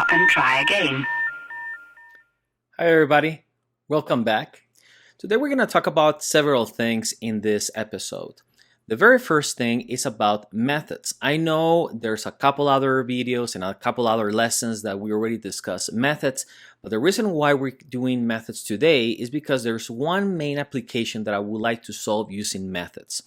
up and try again. Hi everybody, welcome back. Today we're going to talk about several things in this episode. The very first thing is about methods. I know there's a couple other videos and a couple other lessons that we already discussed methods, but the reason why we're doing methods today is because there's one main application that I would like to solve using methods,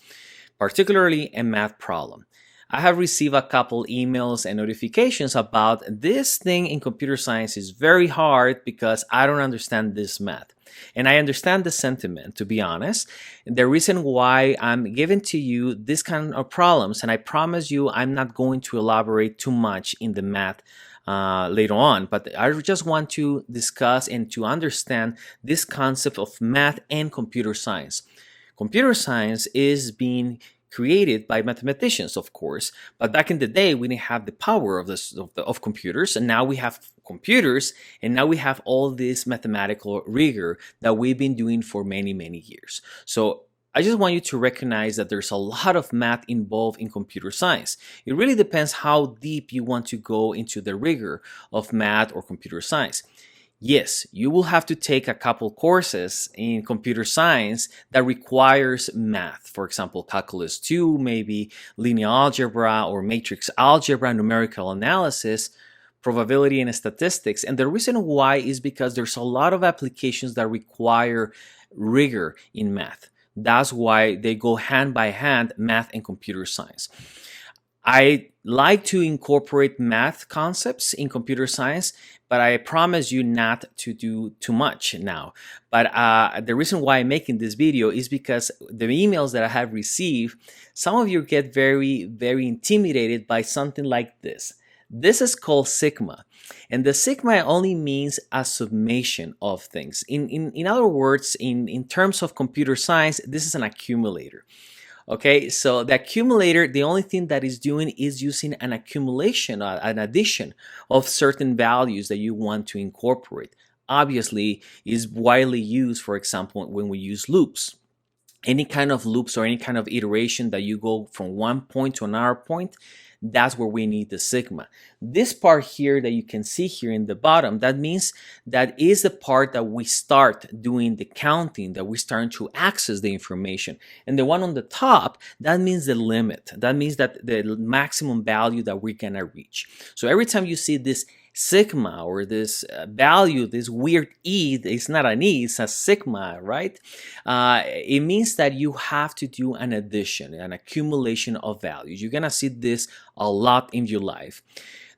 particularly a math problem. I have received a couple emails and notifications about this thing in computer science is very hard because I don't understand this math. And I understand the sentiment, to be honest. The reason why I'm giving to you this kind of problems, and I promise you I'm not going to elaborate too much in the math later on, but I just want to discuss and to understand this concept of math and computer science. Computer science is being created by mathematicians, of course, but back in the day we didn't have the power of computers, and now we have computers, and now we have all this mathematical rigor that we've been doing for many years. So I just want you to recognize that there's a lot of math involved in computer science. It really depends how deep you want to go into the rigor of math or computer science. Yes, you will have to take a couple courses in computer science that requires math. For example, calculus 2, maybe linear algebra or matrix algebra, numerical analysis, probability and statistics. And the reason why is because there's a lot of applications that require rigor in math. That's why they go hand by hand, math and computer science. I like to incorporate math concepts in computer science, but I promise you not to do too much now. But the reason why I'm making this video is because the emails that I have received, some of you get very intimidated by something like this. This is called sigma. And the sigma only means a summation of things. In other words, in terms of computer science, this is an accumulator. Okay, so the accumulator, the only thing that is doing is using an accumulation, an addition of certain values that you want to incorporate. Obviously, is widely used, for example, when we use loops. Any kind of loops or any kind of iteration that you go from one point to another point, that's where we need the sigma. This part here that you can see here in the bottom, that means that is the part that we start doing the counting, that we start to access the information. And the one on the top, that means the limit. That means that the maximum value that we're gonna reach. So every time you see this sigma or this value, this weird E, it's not an E, it's a sigma, right? It means that you have to do an addition, an accumulation of values. You're gonna see this a lot in your life.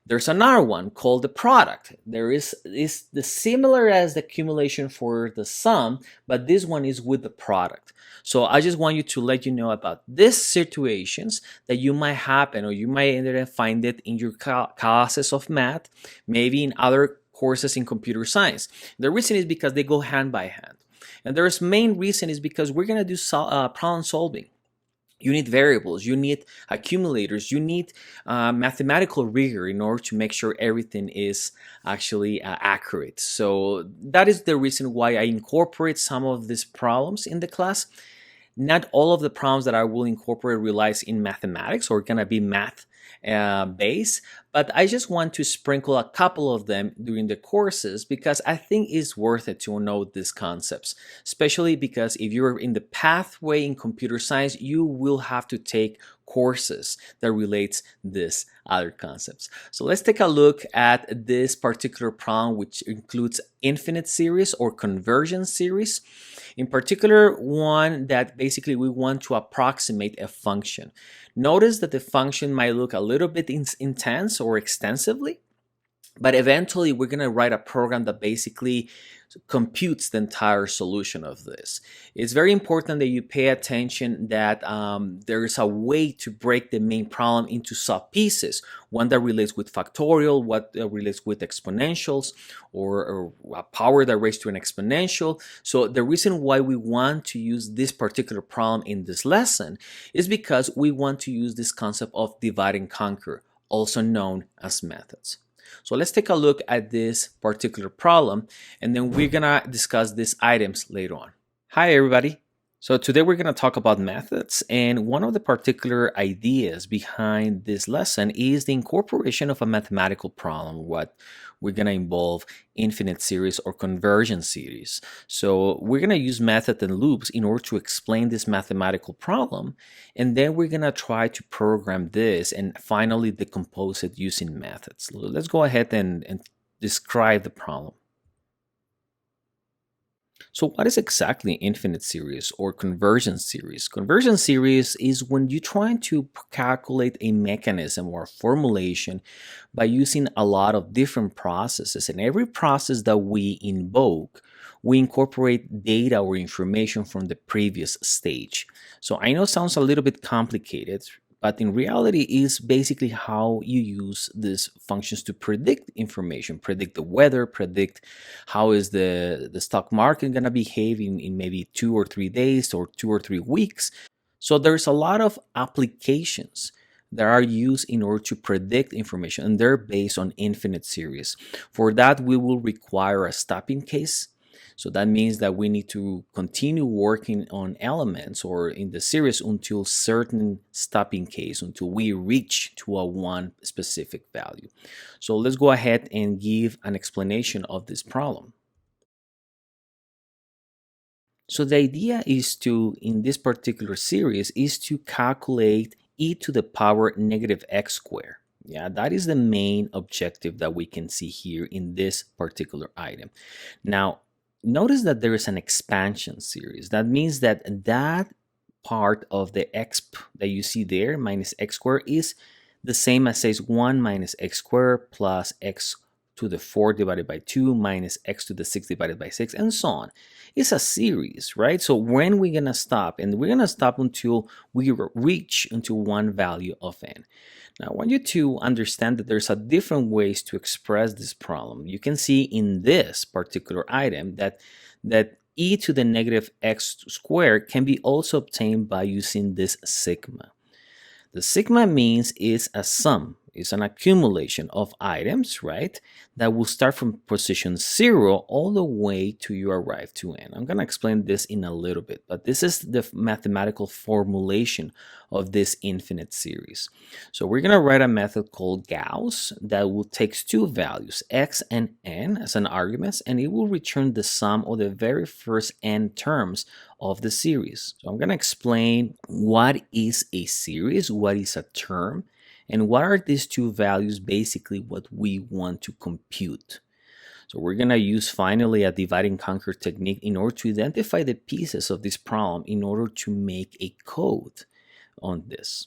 There's another one called the product. There is the similar as the accumulation for the sum, but this one is with the product. So I just want you to let you know about these situations that you might happen, or you might find it in your classes of math, maybe in other courses in computer science. The reason is because they go hand by hand. And there's main reason is because we're gonna do problem solving. You need variables, you need accumulators, you need mathematical rigor in order to make sure everything is actually accurate. So that is the reason why I incorporate some of these problems in the class. Not all of the problems that I will incorporate relies in mathematics or gonna be math base, but I just want to sprinkle a couple of them during the courses because I think it's worth it to know these concepts, especially because if you're in the pathway in computer science, you will have to take courses that relates these other concepts. So let's take a look at this particular problem, which includes infinite series or conversion series. In particular, one that basically we want to approximate a function. Notice that the function might look a little bit intense or extensively, but eventually we're going to write a program that basically computes the entire solution of this. It's very important that you pay attention that there is a way to break the main problem into sub pieces, one that relates with factorial, what relates with exponentials, or a power that raised to an exponential. So the reason why we want to use this particular problem in this lesson is because we want to use this concept of divide and conquer, also known as methods. So let's take a look at this particular problem, and then we're gonna discuss these items later on. Hi everybody, So today we're going to talk about methods, and one of the particular ideas behind this lesson is the incorporation of a mathematical problem, what we're going to involve infinite series or conversion series. So we're going to use method and loops in order to explain this mathematical problem, and then we're going to try to program this and finally decompose it using methods. Let's go ahead and describe the problem. So what is exactly infinite series or conversion series? Conversion series is when you're trying to calculate a mechanism or a formulation by using a lot of different processes. And every process that we invoke, we incorporate data or information from the previous stage. So I know it sounds a little bit complicated, but in reality is basically how you use these functions to predict information, predict the weather, predict how is the stock market going to behave in maybe 2 or 3 days or 2 or 3 weeks. So there's a lot of applications that are used in order to predict information, and they're based on infinite series. For that, we will require a stopping case. So that means that we need to continue working on elements or in the series until certain stopping case, until we reach to a one specific value. So let's go ahead and give an explanation of this problem. So the idea is to, in this particular series, is to calculate e to the power negative x squared. Yeah, that is the main objective that we can see here in this particular item. Now, notice that there is an expansion series. That means that that part of the exp that you see there, minus x squared, is the same as says 1 minus x squared plus x to the 4 divided by 2 minus x to the 6 divided by 6, and so on. It's a series, right? So when we're going to stop, and we're going to stop until we reach into one value of n. Now, I want you to understand that there's a different ways to express this problem. You can see in this particular item that e to the negative x squared can be also obtained by using this sigma. The sigma means is a sum, is an accumulation of items, right? That will start from position 0 all the way to you arrive to n. I'm going to explain this in a little bit, but this is the mathematical formulation of this infinite series. So we're going to write a method called Gauss that will take two values, x and n, as an arguments, and it will return the sum of the very first n terms of the series. So I'm going to explain what is a series, what is a term, and what are these two values, basically what we want to compute. So we're going to use finally a divide and conquer technique in order to identify the pieces of this problem in order to make a code on this.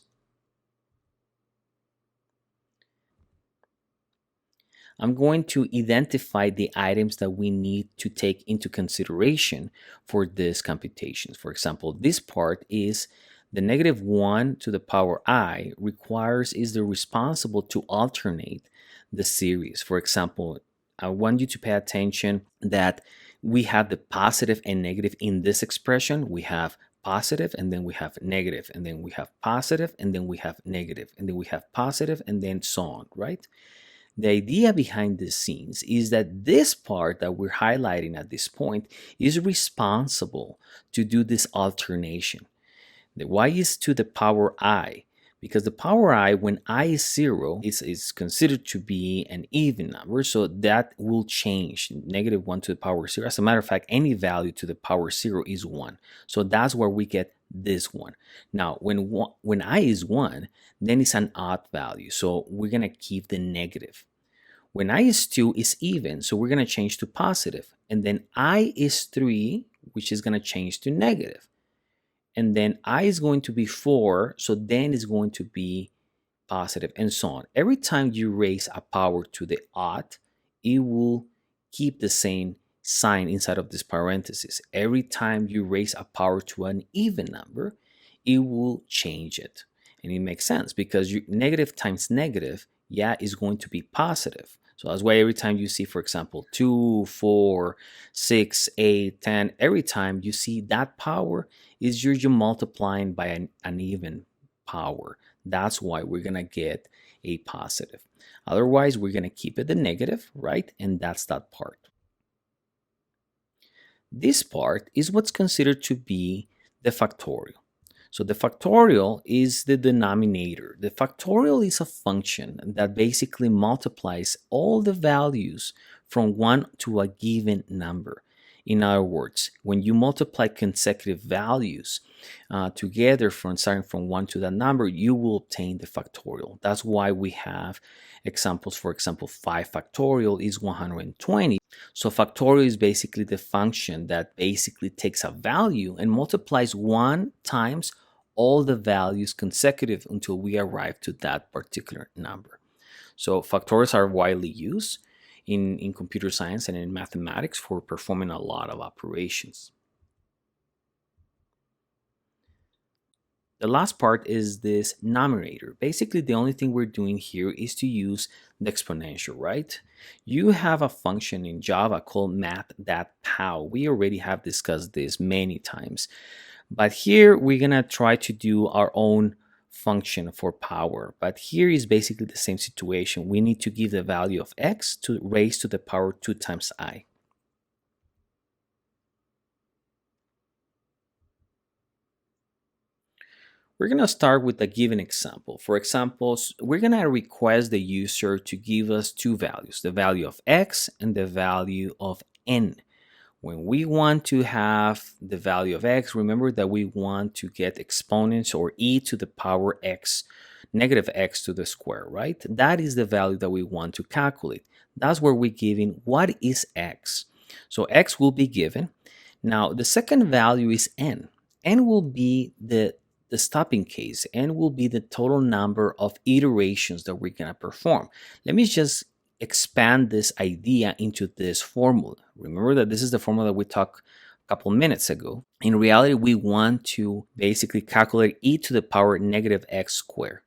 I'm going to identify the items that we need to take into consideration for this computation. For example, this part is the negative 1 to the power I requires is the responsible to alternate the series. For example, I want you to pay attention that we have the positive and negative in this expression. We have positive and then we have negative, and then we have positive and then we have negative, and then we have positive, and then so on, right? The idea behind the scenes is that this part that we're highlighting at this point is responsible to do this alternation. The y is to the power I, because the power I, when I is 0, is considered to be an even number, so that will change. Negative 1 to the power 0. As a matter of fact, any value to the power 0 is 1. So that's where we get this one. Now, when I is 1, then it's an odd value, so we're going to keep the negative. When I is 2 is even, so we're going to change to positive. And then I is 3, which is going to change to negative. And then I is going to be 4, so then it's going to be positive, and so on. Every time you raise a power to the odd, it will keep the same sign inside of this parenthesis. Every time you raise a power to an even number, it will change it. And it makes sense because negative times negative, yeah, is going to be positive. So that's why every time you see, for example, 2, 4, 6, 8, 10, every time you see that power is you're multiplying by an even power. That's why we're going to get a positive. Otherwise, we're going to keep it the negative, right? And that's that part. This part is what's considered to be the factorial. So the factorial is the denominator. The factorial is a function that basically multiplies all the values from 1 to a given number. In other words, when you multiply consecutive values together from starting from 1 to that number, you will obtain the factorial. That's why we have examples. For example, 5 factorial is 120. So factorial is basically the function that basically takes a value and multiplies 1 times all the values consecutive until we arrive to that particular number. So factorials are widely used in computer science and in mathematics for performing a lot of operations. The last part is this nominator. Basically, the only thing we're doing here is to use the exponential, right? You have a function in Java called math.pow. We already have discussed this many times. But here we're going to try to do our own function for power. But here is basically the same situation. We need to give the value of x to raised to the power 2 times I. We're going to start with a given example. For example, we're going to request the user to give us two values, the value of x and the value of n. When we want to have the value of x, remember that we want to get exponents or e to the power x, negative x to the square, right? That is the value that we want to calculate. That's where we're giving what is x. So x will be given. Now, the second value is n. N will be the stopping case. N will be the total number of iterations that we're going to perform. Let me just expand this idea into this formula. Remember that this is the formula that we talked a couple minutes ago. In reality, we want to basically calculate e to the power negative x squared.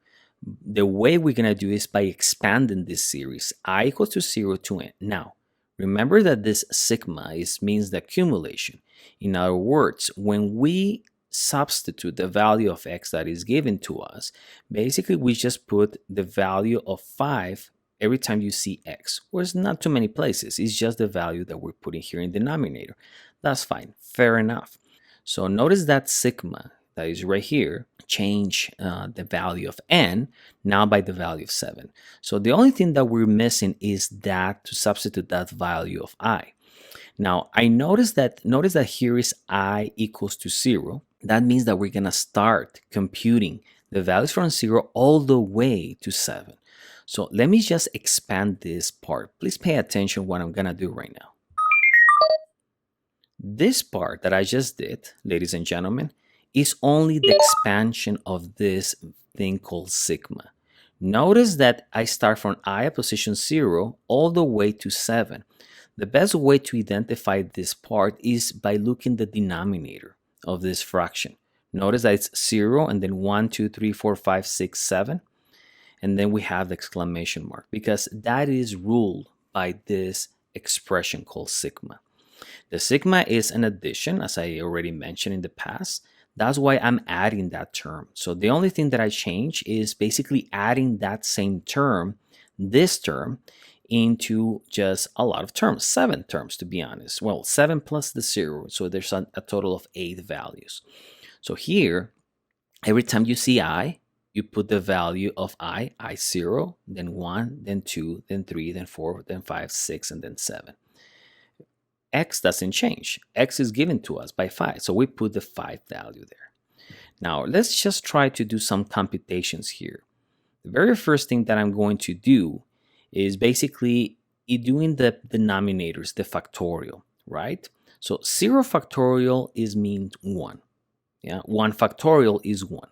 The way we're going to do is by expanding this series, I equals to 0 to n. Now, remember that this sigma means the accumulation. In other words, when we substitute the value of x that is given to us, basically we just put the value of 5 every time you see x. Well, it's not too many places. It's just the value that we're putting here in the denominator. That's fine. Fair enough. So notice that sigma that is right here change the value of n now by the value of 7. So the only thing that we're missing is that to substitute that value of I. Now I notice that here is I equals to 0. That means that we're going to start computing the values from 0 all the way to 7. So let me just expand this part. Please pay attention what I'm going to do right now. This part that I just did, ladies and gentlemen, is only the expansion of this thing called sigma. Notice that I start from I at position 0 all the way to 7. The best way to identify this part is by looking at the denominator of this fraction. Notice that it's 0 and then 1, 2, 3, 4, 5, 6, 7. And then we have the exclamation mark because that is ruled by this expression called sigma. The sigma is an addition, as I already mentioned in the past. That's why I'm adding that term. So the only thing that I change is basically adding that same term, this term, into just a lot of terms, 7 terms to be honest. Well, 7 plus the 0, so there's a total of 8 values. So here, every time you see I, you put the value of I0, then 1, then 2, then 3, then 4, then 5, 6, and then 7. X doesn't change. X is given to us by 5, so we put the 5 value there. Now, let's just try to do some computations here. The very first thing that I'm going to do is basically doing the denominators, the factorial, right? So 0 factorial means 1. Yeah, 1 factorial is 1.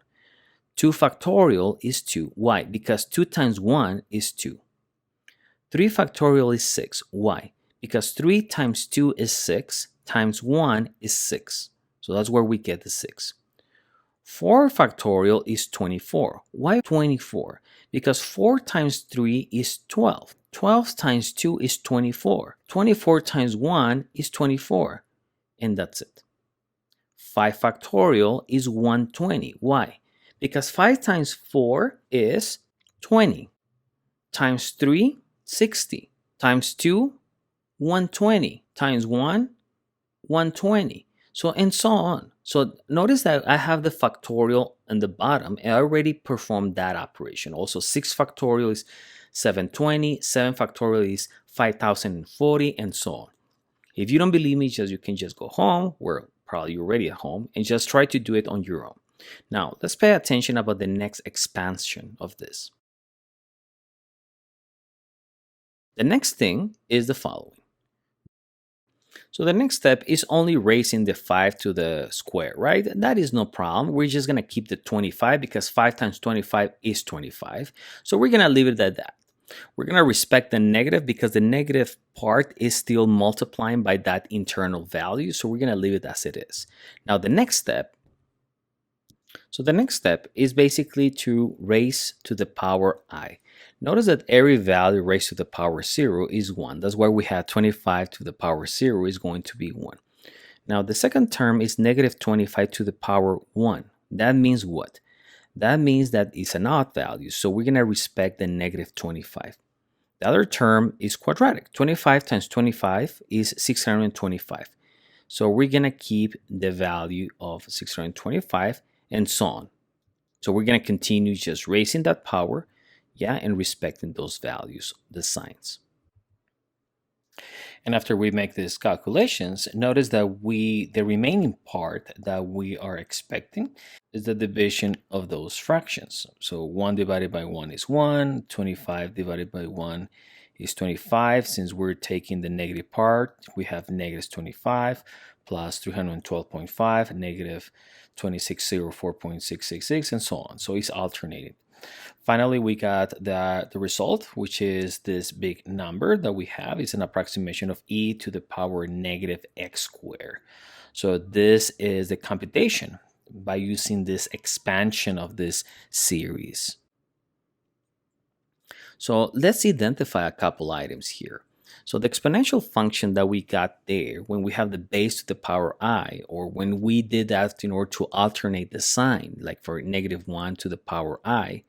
2 factorial is 2. Why? Because 2 times 1 is 2. 3 factorial is 6. Why? Because 3 times 2 is 6, times 1 is 6. So that's where we get the 6. 4 factorial is 24. Why 24? Because 4 times 3 is 12. 12 times 2 is 24. 24 times 1 is 24. And that's it. 5 factorial is 120. Why? Because 5 times 4 is 20. Times 3, 60. Times 2, 120. Times 1, 120. So, and so on. So notice that I have the factorial in the bottom. I already performed that operation. Also, 6 factorial is 720, 7 factorial is 5040, and so on. If you don't believe me, you can just go home, where probably you're already at home, and just try to do it on your own. Now, let's pay attention about the next expansion of this. The next thing is the following. So the next step is only raising the 5 to the square, right? That is no problem. We're just going to keep the 25 because 5 times 25 is 25. So we're going to leave it at that. We're going to respect the negative because the negative part is still multiplying by that internal value. So we're going to leave it as it is. Now the next step is basically to raise to the power I. Notice that every value raised to the power 0 is 1. That's why we have 25 to the power 0 is going to be 1. Now the second term is negative 25 to the power 1. That means what? That means that it's an odd value. So we're going to respect the negative 25. The other term is quadratic. 25 times 25 is 625. So we're going to keep the value of 625 and so on. So we're going to continue just raising that power, and respecting those values, the signs. And after we make these calculations, notice that the remaining part that we are expecting is the division of those fractions. So 1 divided by 1 is 1, 25 divided by 1 is 25. Since we're taking the negative part, we have negative 25 plus 312.5, negative 2604.666, and so on. So it's alternating. Finally, we got the result, which is this big number that we have. It's an approximation of e to the power negative x squared. So this is the computation by using this expansion of this series. So let's identify a couple items here. So the exponential function that we got there when we have the base to the power I, or when we did that in order to alternate the sign, like for negative 1 to the power I,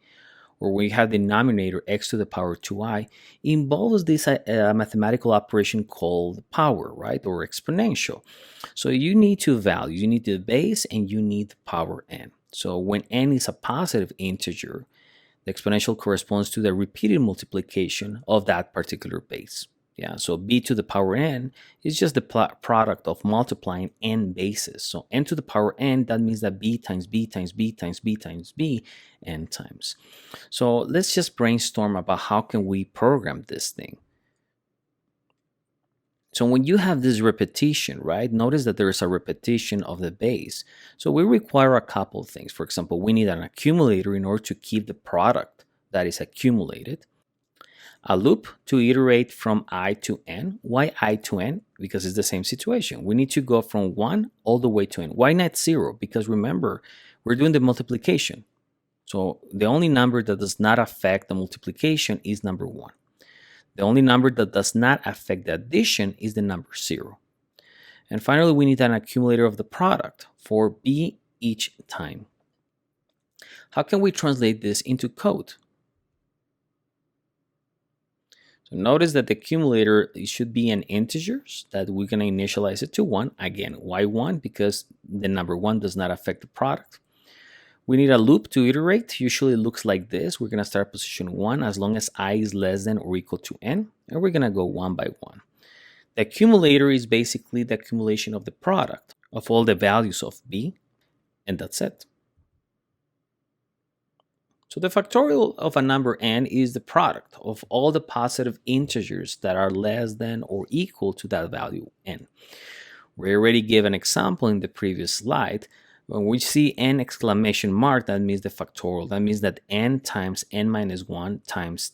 or we have the denominator x to the power 2i, involves this mathematical operation called power, right, or exponential. So you need two values. You need the base and you need the power n. So when n is a positive integer, the exponential corresponds to the repeated multiplication of that particular base. So b to the power n is just the product of multiplying n bases. So n to the power n, that means that b times b times b times b times b n times. So let's just brainstorm about how can we program this thing. So when you have this repetition, right, notice that there is a repetition of the base. So we require a couple of things. For example, we need an accumulator in order to keep the product that is accumulated. A loop to iterate from I to n. Why I to n? Because it's the same situation. We need to go from 1 all the way to n. Why not 0? Because remember, we're doing the multiplication. So the only number that does not affect the multiplication is number 1. The only number that does not affect the addition is the number 0. And finally, we need an accumulator of the product for b each time. How can we translate this into code? So notice that the accumulator should be in integers, that we're going to initialize it to 1. Again, why 1? Because the number 1 does not affect the product. We need a loop to iterate. Usually it looks like this. We're going to start position 1 as long as I is less than or equal to n. And we're going to go 1 by 1. The accumulator is basically the accumulation of the product of all the values of b. And that's it. So the factorial of a number n is the product of all the positive integers that are less than or equal to that value n. We already gave an example in the previous slide. When we see n exclamation mark, that means the factorial. That means that n times n minus 1 times ...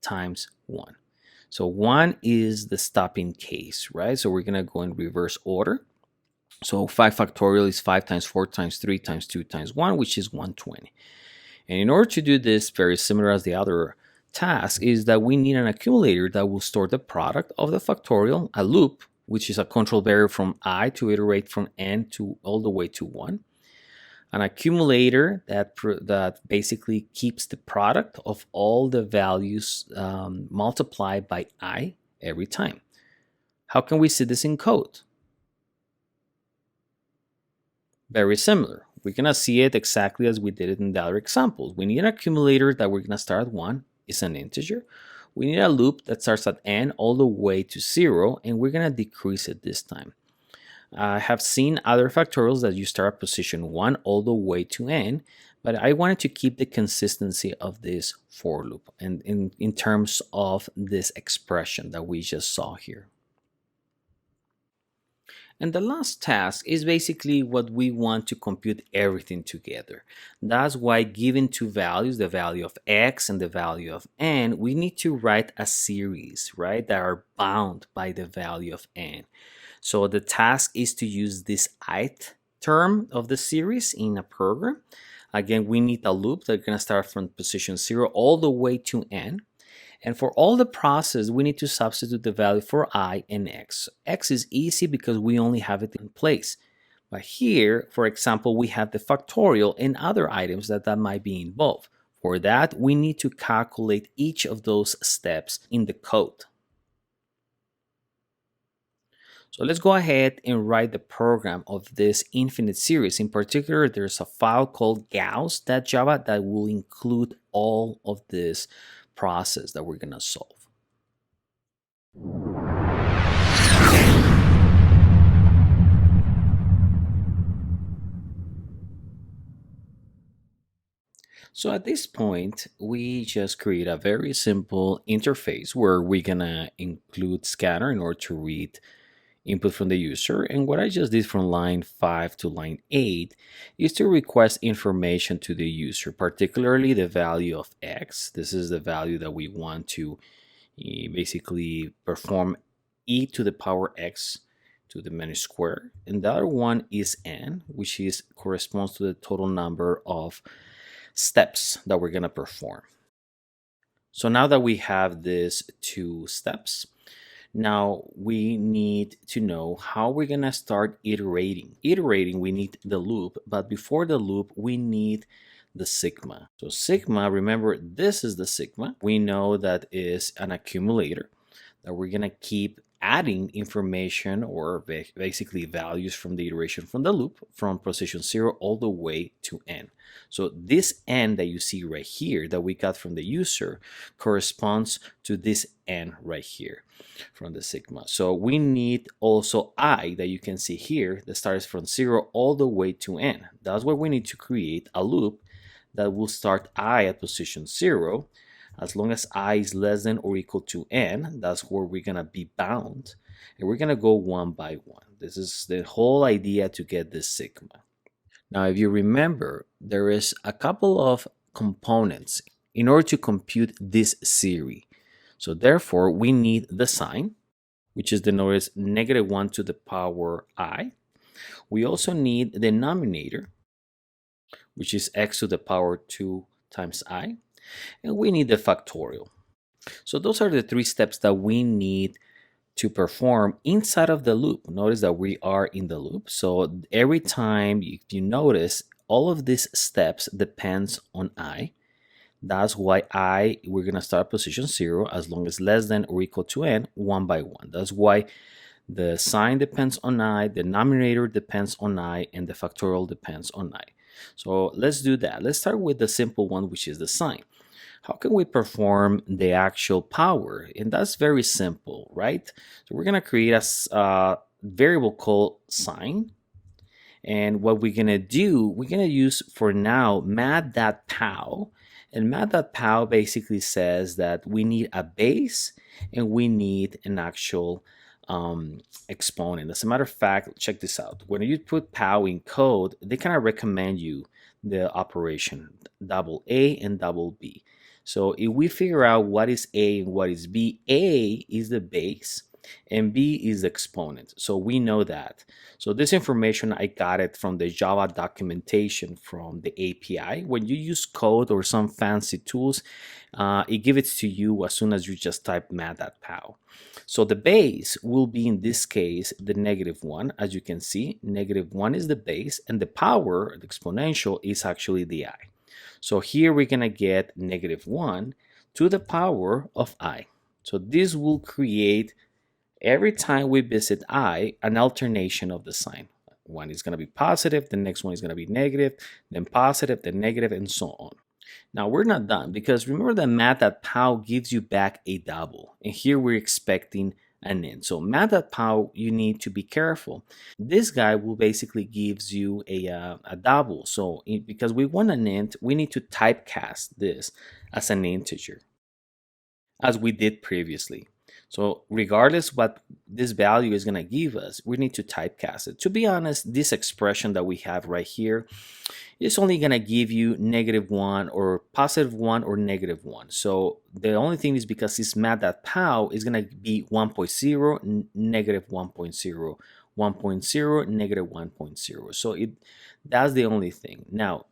times 1. So 1 is the stopping case, right? So we're going to go in reverse order. So 5 factorial is 5 times 4 times 3 times 2 times 1, which is 120. And in order to do this, very similar as the other task, is that we need an accumulator that will store the product of the factorial, a loop, which is a control variable from I to iterate from n to all the way to 1. An accumulator that basically keeps the product of all the values multiplied by I every time. How can we see this in code? Very similar. We're going to see it exactly as we did it in the other examples. We need an accumulator that we're going to start at 1, is an integer. We need a loop that starts at n all the way to 0, and we're going to decrease it this time. I have seen other factorials that you start at position 1 all the way to n, but I wanted to keep the consistency of this for loop and in terms of this expression that we just saw here. And the last task is basically what we want to compute everything together. That's why given two values, the value of x and the value of n, we need to write a series, right, that are bound by the value of n. So the task is to use this ith term of the series in a program. Again, we need a loop that's going to start from position 0 all the way to n. And for all the process, we need to substitute the value for I and x. X is easy because we only have it in place. But here, for example, we have the factorial and other items that might be involved. For that, we need to calculate each of those steps in the code. So let's go ahead and write the program of this infinite series. In particular, there's a file called gauss.java that will include all of this process that we're going to solve. So at this point, we just create a very simple interface where we're going to include scanner in order to read input from the user. And what I just did from line 5 to line 8 is to request information to the user, particularly the value of x. This is the value that we want to basically perform e to the power x to the many square. And the other one is n, which corresponds to the total number of steps that we're going to perform. So now that we have these two steps, now we need to know how we're going to start iterating. Iterating, we need the loop, but before the loop, we need the sigma. So sigma, remember, this is the sigma. We know that is an accumulator that we're going to keep adding information or basically values from the iteration from the loop from position 0 all the way to n. So this n that you see right here that we got from the user corresponds to this n right here from the sigma. So we need also I that you can see here that starts from 0 all the way to n. That's why we need to create a loop that will start I at position 0. As long as I is less than or equal to n, that's where we're going to be bound. And we're going to go one by one. This is the whole idea to get this sigma. Now, if you remember, there is a couple of components in order to compute this series. So therefore, we need the sign, which is denoted as -1 to the power I. We also need the denominator, which is x to the power 2 times I. And we need the factorial. So those are the three steps that we need to perform inside of the loop. Notice that we are in the loop. So every time you notice, all of these steps depends on I. That's why we're going to start position 0 as long as less than or equal to n, one by one. That's why the sign depends on I, the denominator depends on I, and the factorial depends on I. So let's do that. Let's start with the simple one, which is the sign. How can we perform the actual power? And that's very simple, right? So we're going to create a variable called sign. And what we're going to do, we're going to use for now math.pow. And math.pow basically says that we need a base and we need an actual exponent. As a matter of fact, check this out. When you put pow in code, they kind of recommend you the operation double A and double B. So if we figure out what is A and what is B, A is the base and B is the exponent. So we know that. So this information, I got it from the Java documentation from the API. When you use code or some fancy tools, it gives it to you as soon as you just type math.pow. So the base will be, in this case, the -1. As you can see, -1 is the base, and the power, the exponential, is actually the I. So here we're going to get -1 to the power of I. So this will create, every time we visit I, an alternation of the sign. one is going to be positive, the next one is going to be negative, then positive, then negative, and so on. Now we're not done because remember that math.pow gives you back a double, and here we're expecting an int. So math.pow, you need to be careful. This guy will basically gives you a double. So because we want an int, we need to typecast this as an integer, as we did previously. So regardless what this value is going to give us, we need to typecast it. To be honest, this expression that we have right here is only going to give you -1 or +1 or -1. So the only thing is because it's math.pow is going to be 1.0, -1.0, 1.0, -1.0. So that's the only thing. Now,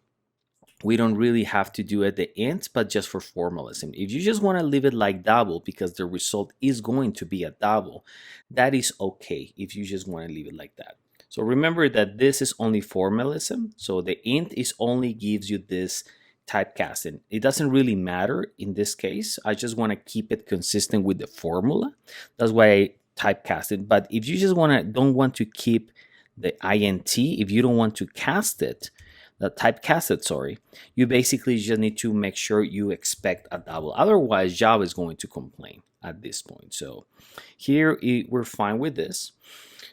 we don't really have to do it the int, but just for formalism. If you just want to leave it like double because the result is going to be a double, that is okay if you just want to leave it like that. So remember that this is only formalism. So the int is only gives you this typecasting. It doesn't really matter in this case. I just want to keep it consistent with the formula. That's why I typecast it. But if you just don't want to keep the int, if you don't want to cast it, typecasted, sorry, you basically just need to make sure you expect a double. Otherwise, Java is going to complain at this point. So here we're fine with this.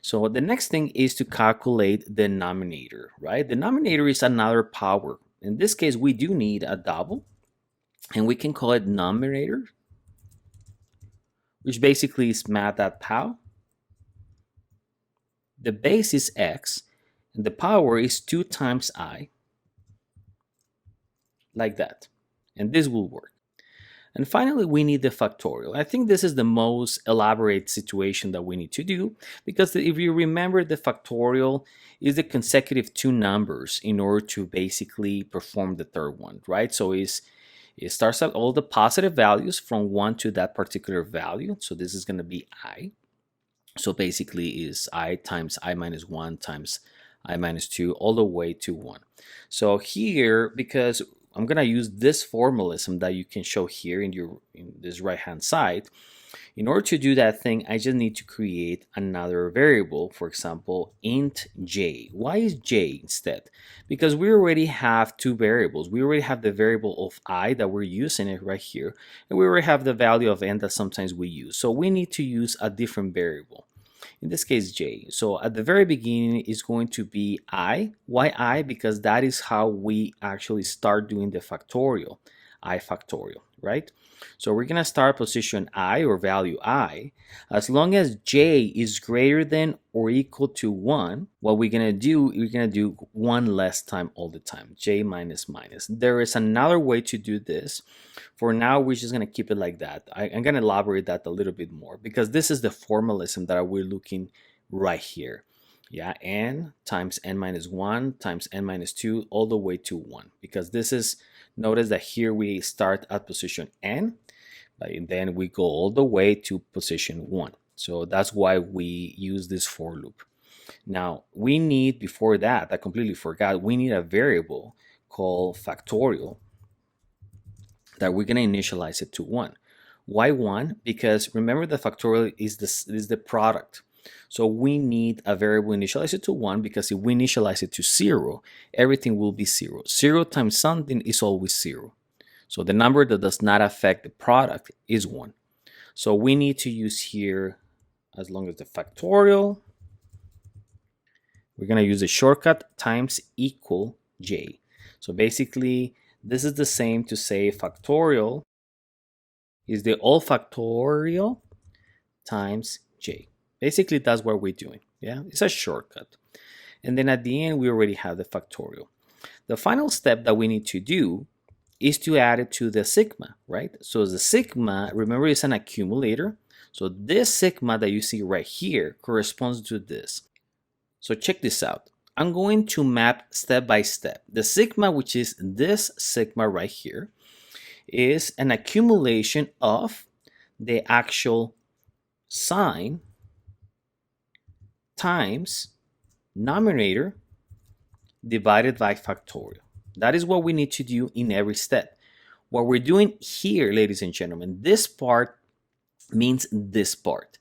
So the next thing is to calculate the denominator, right? The denominator is another power. In this case, we do need a double, and we can call it Nominator, which basically is math.pow. The base is x, and the power is 2 times I, like that, and this will work. And finally, we need the factorial. I think this is the most elaborate situation that we need to do, because if you remember, the factorial is the consecutive 2 numbers in order to basically perform the third one, right? So it starts out all the positive values from 1 to that particular value. So this is going to be I. So basically is I times I minus 1 times I minus 2 all the way to 1. So here, because I'm going to use this formalism that you can show here in this right hand side. In order to do that thing, I just need to create another variable, for example, int j. Why is j instead? Because we already have 2 variables. We already have the variable of I that we're using it right here, and we already have the value of n that sometimes we use. So we need to use a different variable. In this case, j. So at the very beginning is going to be I. Why I? Because that is how we actually start doing the factorial, I factorial, right? So we're going to start position I or value I. As long as j is greater than or equal to 1, what we're going to do, we're going to do 1 less time all the time, j minus minus. There is another way to do this. For now, we're just going to keep it like that. I'm going to elaborate that a little bit more because this is the formalism that we're looking right here. Yeah, n times n minus 1 times n minus 2 all the way to 1. Because this is, notice that here we start at position n, and then we go all the way to position 1. So that's why we use this for loop. Now, we need, before that, I completely forgot, we need a variable called factorial that we're going to initialize it to 1. Why 1? Because remember, the factorial is the product. So we need a variable initialize it to 1, because if we initialize it to 0, everything will be 0. 0 times something is always 0. So the number that does not affect the product is 1. So we need to use here, as long as the factorial, we're going to use the shortcut times equal j. So basically, this is the same to say factorial is the all factorial times j. Basically, that's what we're doing. Yeah, it's a shortcut. And then at the end, we already have the factorial. The final step that we need to do is to add it to the sigma, right? So the sigma, remember, is an accumulator. So this sigma that you see right here corresponds to this. So check this out. I'm going to map step by step. The sigma, which is this sigma right here, is an accumulation of the actual sign times nominator divided by factorial. That is what we need to do in every step. What we're doing here, ladies and gentlemen, this part means this part.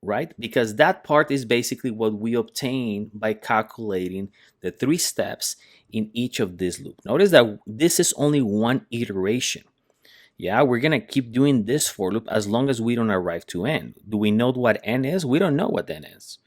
right? Because that part is basically what we obtain by calculating the 3 steps in each of these loops. Notice that this is only one iteration. Yeah, we're going to keep doing this for loop as long as we don't arrive to n. Do we know what n is? We don't know what n is.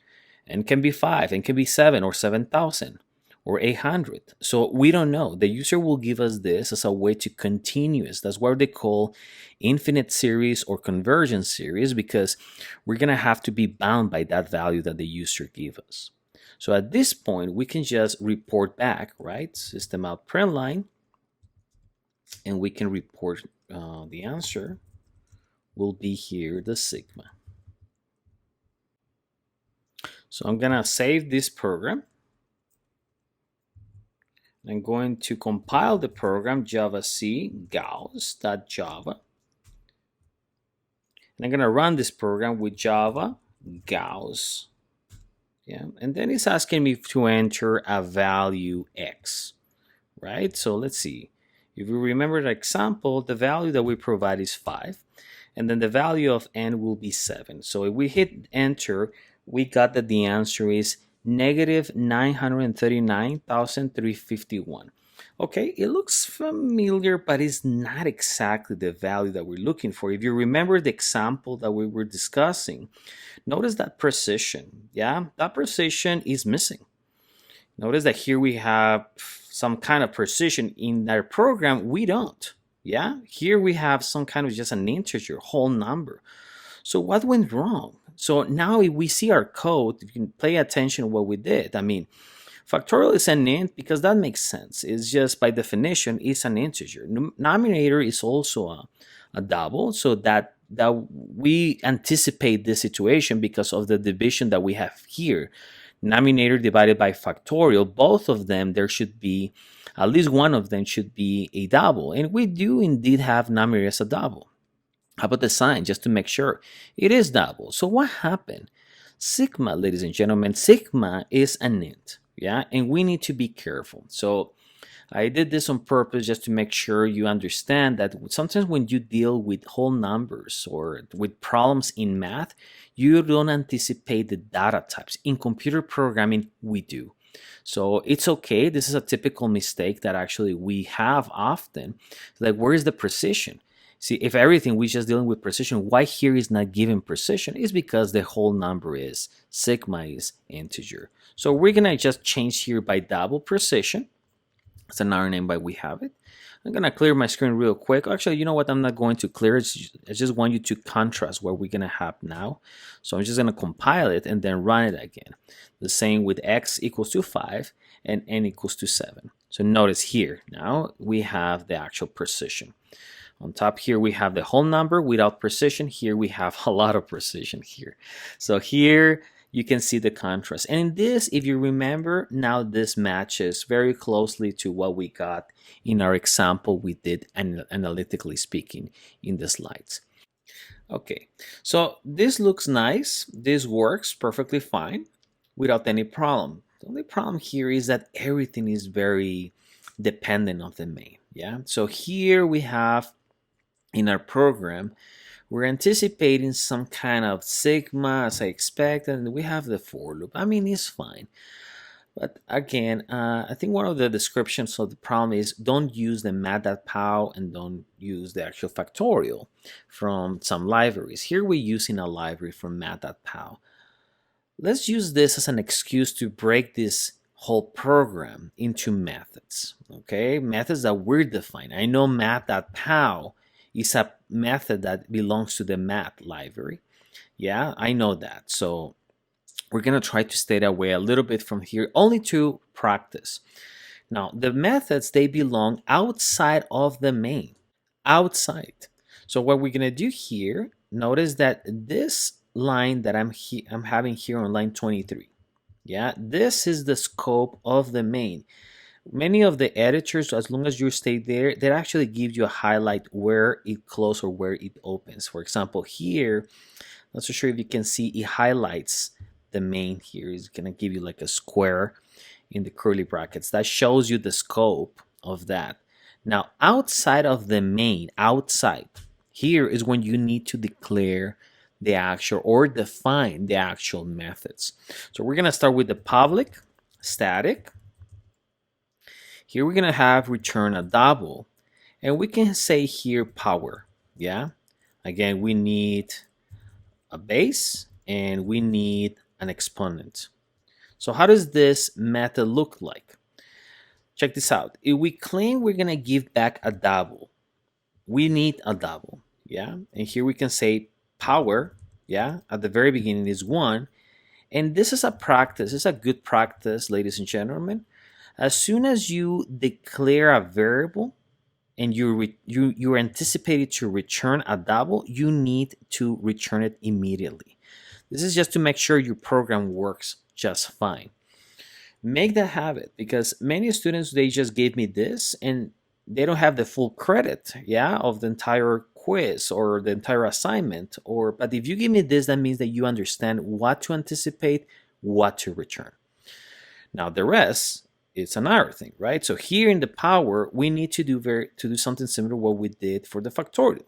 N can be 5, n can be 7 or 7,000 or 800. So we don't know. The user will give us this as a way to continuous. That's what they call infinite series or convergence series, because we're going to have to be bound by that value that the user gives us. So at this point, we can just report back, right? System out print line, and we can report the answer will be here, the sigma. So I'm going to save this program. I'm going to compile the program javac gauss.java. And I'm going to run this program with java gauss. Yeah, and then it's asking me to enter a value x, right? So let's see. If you remember the example, the value that we provide is 5, and then the value of n will be 7. So if we hit enter, we got that the answer is negative 939,351. Okay, it looks familiar, but it's not exactly the value that we're looking for. If you remember the example that we were discussing, notice that precision. Yeah, that precision is missing. Notice that here we have some kind of precision. In our program, we don't. Yeah, here we have some kind of just an integer, whole number. So what went wrong? So now if we see our code, you can pay attention to what we did. I mean, factorial is an int because that makes sense. It's just by definition, it's an integer. Nominator is also a double, so that we anticipate this situation because of the division that we have here. Nominator divided by factorial, both of them, there should be, at least one of them should be a double. And we do indeed have nominator as a double. How about the sign, just to make sure? It is double. So what happened? Sigma, ladies and gentlemen, sigma is an int, yeah? And we need to be careful. So I did this on purpose just to make sure you understand that sometimes when you deal with whole numbers or with problems in math, you don't anticipate the data types. In computer programming, we do. So it's okay. This is a typical mistake that actually we have often. Like, where is the precision? See, if everything we're just dealing with precision, why here is not given precision is because the whole number is sigma is integer. So we're gonna just change here by double precision. It's another name, but we have it. I'm gonna clear my screen real quick. Actually, you know what? I'm not going to clear it. I just want you to contrast what we're gonna have now. So I'm just gonna compile it and then run it again. The same with x equals to 5 and n equals to 7. So notice here, now we have the actual precision. On top here, we have the whole number without precision. Here we have a lot of precision here. So here you can see the contrast. And in this, if you remember, now this matches very closely to what we got in our example we did analytically speaking in the slides. Okay, so this looks nice. This works perfectly fine without any problem. The only problem here is that everything is very dependent on the main. Yeah, so here we have in our program, we're anticipating some kind of sigma as I expect, and we have the for loop. I mean, it's fine. But again, I think one of the descriptions of the problem is don't use the math.pow and don't use the actual factorial from some libraries. Here we're using a library from math.pow. Let's use this as an excuse to break this whole program into methods. Okay, methods that we're defining. I know math.pow is a method that belongs to the math library. Yeah, I know that. So we're going to try to stay away a little bit from here, only to practice. Now, the methods, they belong outside of the main. Outside. So what we're going to do here, notice that this line that I'm having here on line 23, yeah, this is the scope of the main. Many of the editors, as long as you stay there, they actually give you a highlight where it closes or where it opens. For example, here, not so sure if you can see, it highlights the main here. It's going to give you like a square in the curly brackets. That shows you the scope of that. Now, outside of the main, outside, here is when you need to declare the actual or define the actual methods. So we're going to start with the public static. Here we're going to have return a double, and we can say here power. Yeah. Again, we need a base and we need an exponent. So how does this method look like? Check this out. If we claim we're going to give back a double, we need a double. Yeah. And here we can say power. Yeah. At the very beginning is 1. And this is a practice. It's a good practice, ladies and gentlemen. As soon as you declare a variable and you're anticipated to return a double, you need to return it immediately. This is just to make sure your program works just fine. Make that habit, because many students, they just gave me this and they don't have the full credit, yeah, of the entire quiz or the entire assignment. But if you give me this, that means that you understand what to anticipate, what to return. Now the rest, it's another thing, right? So here in the power, we need to do something similar to what we did for the factorial.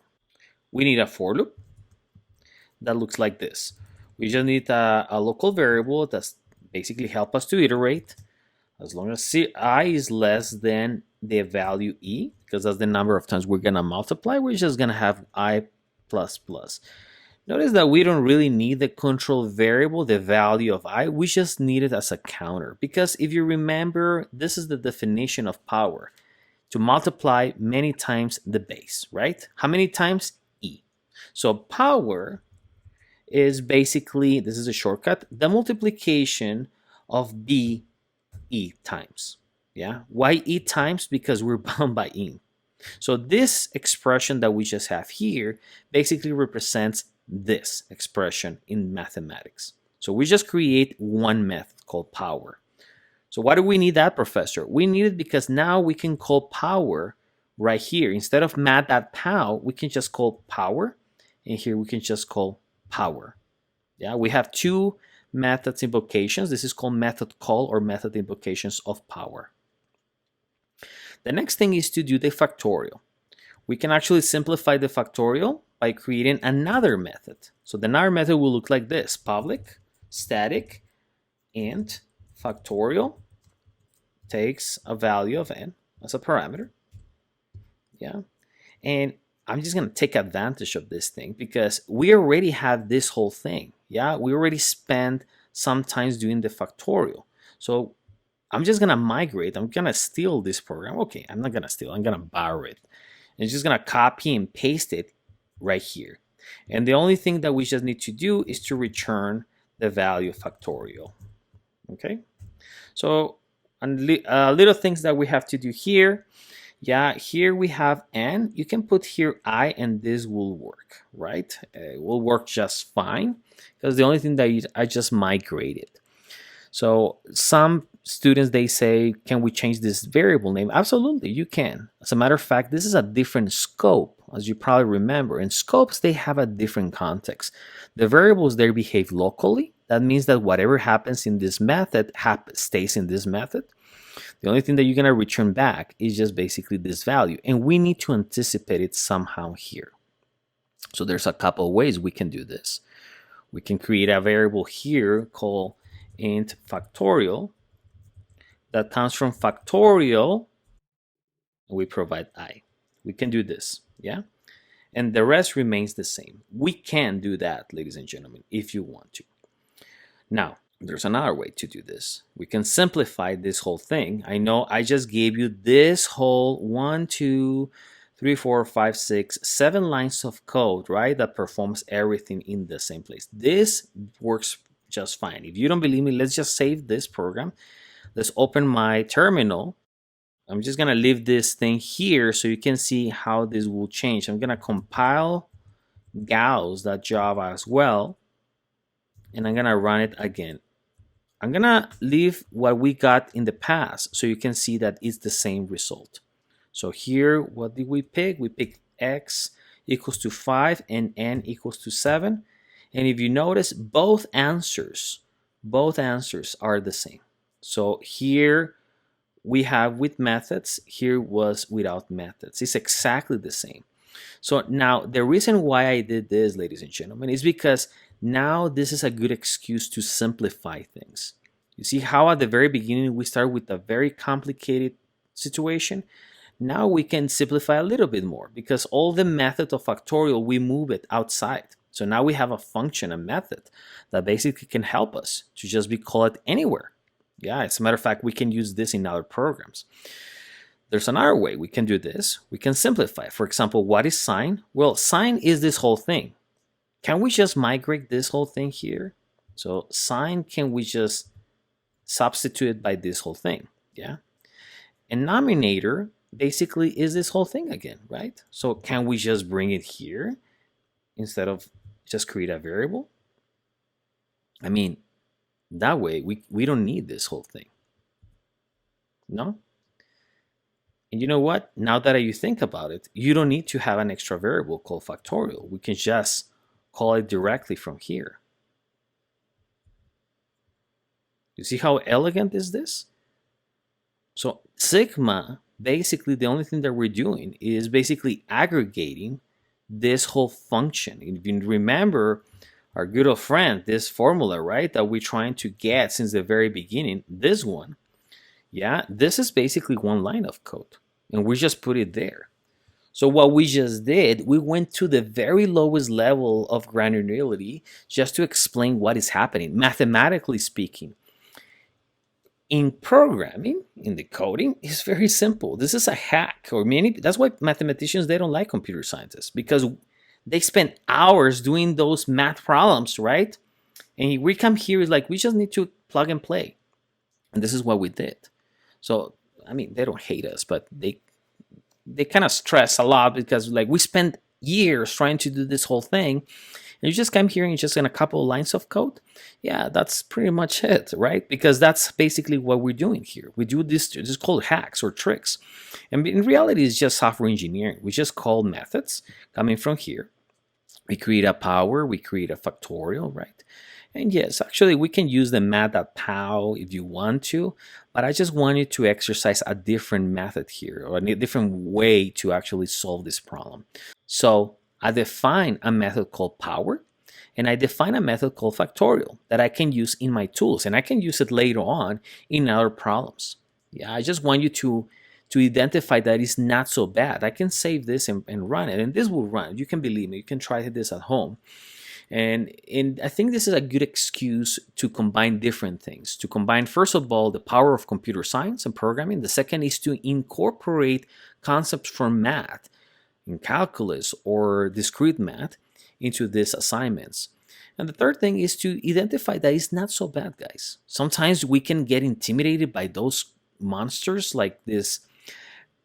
We need a for loop that looks like this. We just need a local variable that's basically help us to iterate as long as I is less than the value e, because that's the number of times we're going to multiply. We're just going to have I plus plus. Notice that we don't really need the control variable, the value of I. We just need it as a counter, because if you remember, this is the definition of power: to multiply many times the base, right? How many times? E. So power is basically, this is a shortcut, the multiplication of b e times. Yeah. Why e times? Because we're bound by e. So this expression that we just have here basically represents this expression in mathematics. So we just create one method called power. So why do we need that, professor? We need it because now we can call power right here. Instead of math.pow, we can just call power, and here we can just call power. Yeah, we have two methods invocations. This is called method call or method invocations of power. The next thing is to do the factorial. We can actually simplify the factorial by creating another method. So the another method will look like this: public static int factorial takes a value of n as a parameter. Yeah, and I'm just going to take advantage of this thing because we already have this whole thing. Yeah, we already spent some time doing the factorial. So I'm just going to migrate. I'm going to steal this program. Okay, I'm not going to steal. I'm going to borrow it. And it's just going to copy and paste it right here. And the only thing that we just need to do is to return the value of factorial. Okay, so little things that we have to do here. Yeah, here we have n. You can put here I, and this will work, right? It will work just fine because the only thing that I just migrated. So some students, they say, can we change this variable name? Absolutely, you can. As a matter of fact, this is a different scope, as you probably remember. In scopes, they have a different context. The variables, they behave locally. That means that whatever happens in this method stays in this method. The only thing that you're going to return back is just basically this value. And we need to anticipate it somehow here. So there's a couple of ways we can do this. We can create a variable here called int factorial that comes from factorial. We provide I. We can do this, yeah? And the rest remains the same. We can do that, ladies and gentlemen, if you want to. Now, there's another way to do this. We can simplify this whole thing. I know I just gave you this whole 1, 2, 3, 4, 5, 6, 7 lines of code, right? That performs everything in the same place. This works just fine. If you don't believe me, let's just save this program. Let's open my terminal. I'm just gonna leave this thing here so you can see how this will change. I'm gonna compile Gauss.java as well, and I'm gonna run it again. I'm gonna leave what we got in the past so you can see that it's the same result. So here, what did we pick? We picked x equals to 5 and n equals to 7. And if you notice, both answers are the same. So here we have with methods, here was without methods. It's exactly the same. So now the reason why I did this, ladies and gentlemen, is because now this is a good excuse to simplify things. You see how at the very beginning we start with a very complicated situation? Now we can simplify a little bit more because all the method of factorial, we move it outside. So now we have a function, a method that basically can help us to just be called anywhere. Yeah, as a matter of fact, we can use this in other programs. There's another way we can do this. We can simplify. For example, what is sine? Well, sine is this whole thing. Can we just migrate this whole thing here? So sine, can we just substitute it by this whole thing? Yeah. And nominator basically is this whole thing again, right? So can we just bring it here instead of just create a variable? I mean, that way we don't need this whole thing. No? And you know what? Now that you think about it, you don't need to have an extra variable called factorial. We can just call it directly from here. You see how elegant is this? So sigma, basically the only thing that we're doing is basically aggregating this whole function. If you remember our good old friend, this formula, right, that we're trying to get since the very beginning, this one, yeah, this is basically one line of code, and we just put it there. So what we just did, we went to the very lowest level of granularity just to explain what is happening, mathematically speaking. In programming, in the coding, it's very simple. This is a hack, or that's why mathematicians, they don't like computer scientists, because they spend hours doing those math problems, right? And we come here, it's like we just need to plug and play. And this is what we did. So, I mean, they don't hate us, but they kind of stress a lot because like we spent years trying to do this whole thing. And you just come here and just in a couple of lines of code. Yeah, that's pretty much it, right? Because that's basically what we're doing here. We do this is called hacks or tricks. And in reality, it's just software engineering. We just call methods coming from here. We create a power, we create a factorial, right? And yes, actually, we can use the math.pow if you want to, but I just want you to exercise a different method here, or a different way to actually solve this problem. So I define a method called power, and I define a method called factorial that I can use in my tools, and I can use it later on in other problems. Yeah, I just want you to identify that it's not so bad. I can save this and run it, and this will run. You can believe me. You can try this at home. And I think this is a good excuse to combine different things. To combine, first of all, the power of computer science and programming. The second is to incorporate concepts from math, in calculus or discrete math, into these assignments. And the third thing is to identify that it's not so bad, guys. Sometimes we can get intimidated by those monsters like these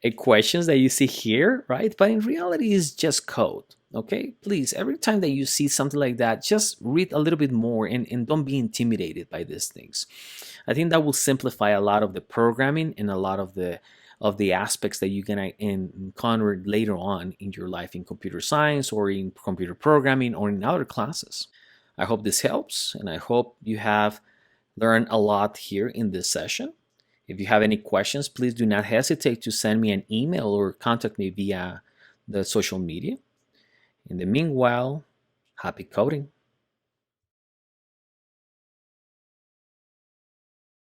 equations that you see here, right? But in reality, it's just code. Okay, please, every time that you see something like that, just read a little bit more and don't be intimidated by these things. I think that will simplify a lot of the programming and a lot of the aspects that you're gonna encounter later on in your life in computer science or in computer programming or in other classes. I hope this helps, and I hope you have learned a lot here in this session. If you have any questions, please do not hesitate to send me an email or contact me via the social media. In the meanwhile, happy coding.